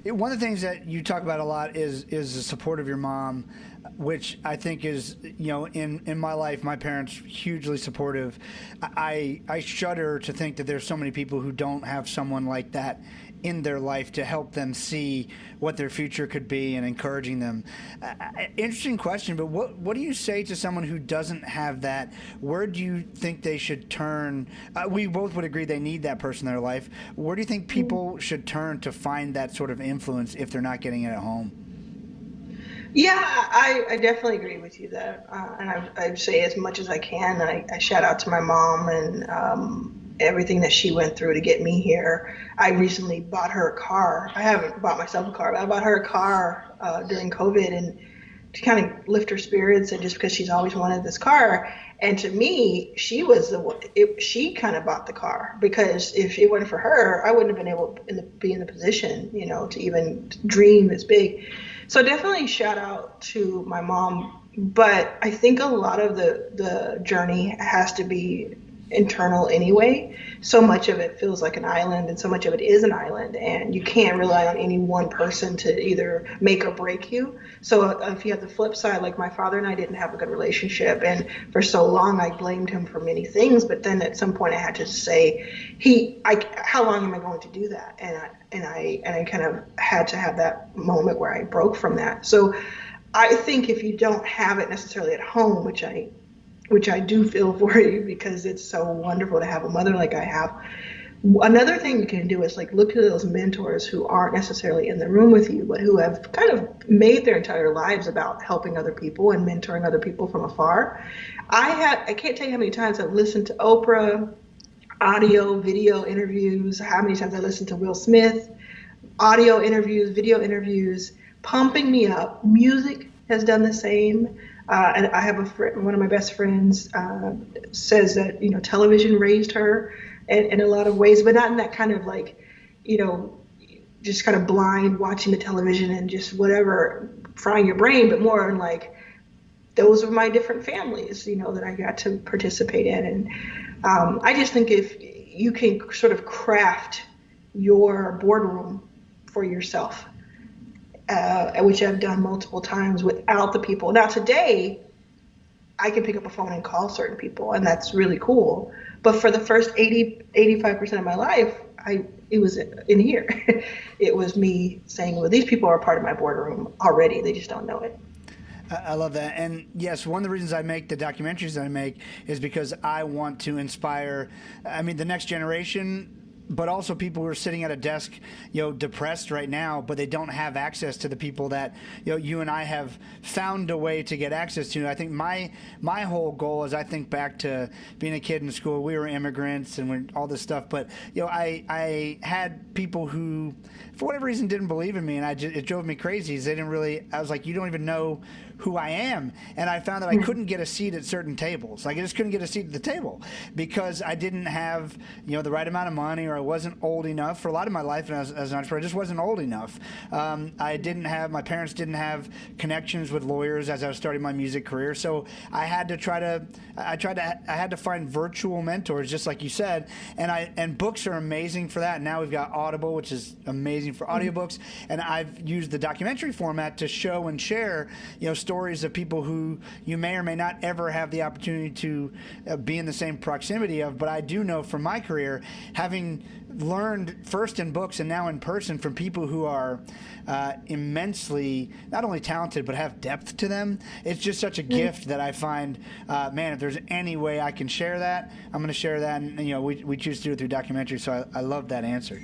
One of the things that you talk about a lot is the support of your mom, which I think is, in my life, my parents hugely supportive. I shudder to think that there's so many people who don't have someone like that in their life to help them see what their future could be and encouraging them. Interesting question, but what do you say to someone who doesn't have that? Where do you think they should turn? We both would agree they need that person in their life. Where do you think people should turn to find that sort of influence if they're not getting it at home? Yeah, I definitely agree with you there. And I say as much as I can. I shout out to my mom and everything that she went through to get me here. I recently bought her a car. I haven't bought myself a car, but I bought her a car during COVID and to kind of lift her spirits, and just because she's always wanted this car. And to me, she was the one. She kind of bought the car, because if it wasn't for her, I wouldn't have been able to be in the position, to even dream this big. So definitely shout out to my mom. But I think a lot of the journey has to be internal anyway. So much of it feels like an island, and so much of it is an island, and you can't rely on any one person to either make or break you. So if you have the flip side, like my father and I didn't have a good relationship, and for so long I blamed him for many things, but then at some point I had to say, how long am I going to do that? And I kind of had to have that moment where I broke from that. So I think if you don't have it necessarily at home, which I do feel for you, because it's so wonderful to have a mother like I have. Another thing you can do is look to those mentors who aren't necessarily in the room with you, but who have kind of made their entire lives about helping other people and mentoring other people from afar. I can't tell you how many times I've listened to Oprah, audio, video interviews, how many times I listened to Will Smith, audio interviews, video interviews, pumping me up. Music has done the same. And I have a friend, one of my best friends, says that, television raised her in a lot of ways, but not in that kind of just kind of blind watching the television and just whatever, frying your brain, but more in those are my different families, that I got to participate in. And I just think if you can sort of craft your boardroom for yourself, which I've done multiple times without the people. Now today, I can pick up a phone and call certain people, and that's really cool. But for the first 85% of my life, it was in here. It was me saying, well, these people are part of my boardroom already. They just don't know it. I love that. And yes, one of the reasons I make the documentaries that I make is because I want to inspire, the next generation, but also people who are sitting at a desk, depressed right now, but they don't have access to the people that, you and I have found a way to get access to. I think my whole goal is, I think back to being a kid in school, we were immigrants and all this stuff, but, I had people who, for whatever reason, didn't believe in me, and it drove me crazy. They didn't really, I was like, you don't even know who I am. And I found that I couldn't get a seat at certain tables. I just couldn't get a seat at the table because I didn't have, the right amount of money, or I wasn't old enough. For a lot of my life as an entrepreneur, I just wasn't old enough. My parents didn't have connections with lawyers as I was starting my music career. So I had to find virtual mentors, just like you said. And books are amazing for that. Now we've got Audible, which is amazing for audiobooks. And I've used the documentary format to show and share, stories of people who you may or may not ever have the opportunity to be in the same proximity of. But I do know from my career, having learned first in books and now in person from people who are immensely not only talented but have depth to them, it's just such a gift that I find, man, if there's any way I can share that, I'm going to share that. And we choose to do it through documentary. So I love that answer.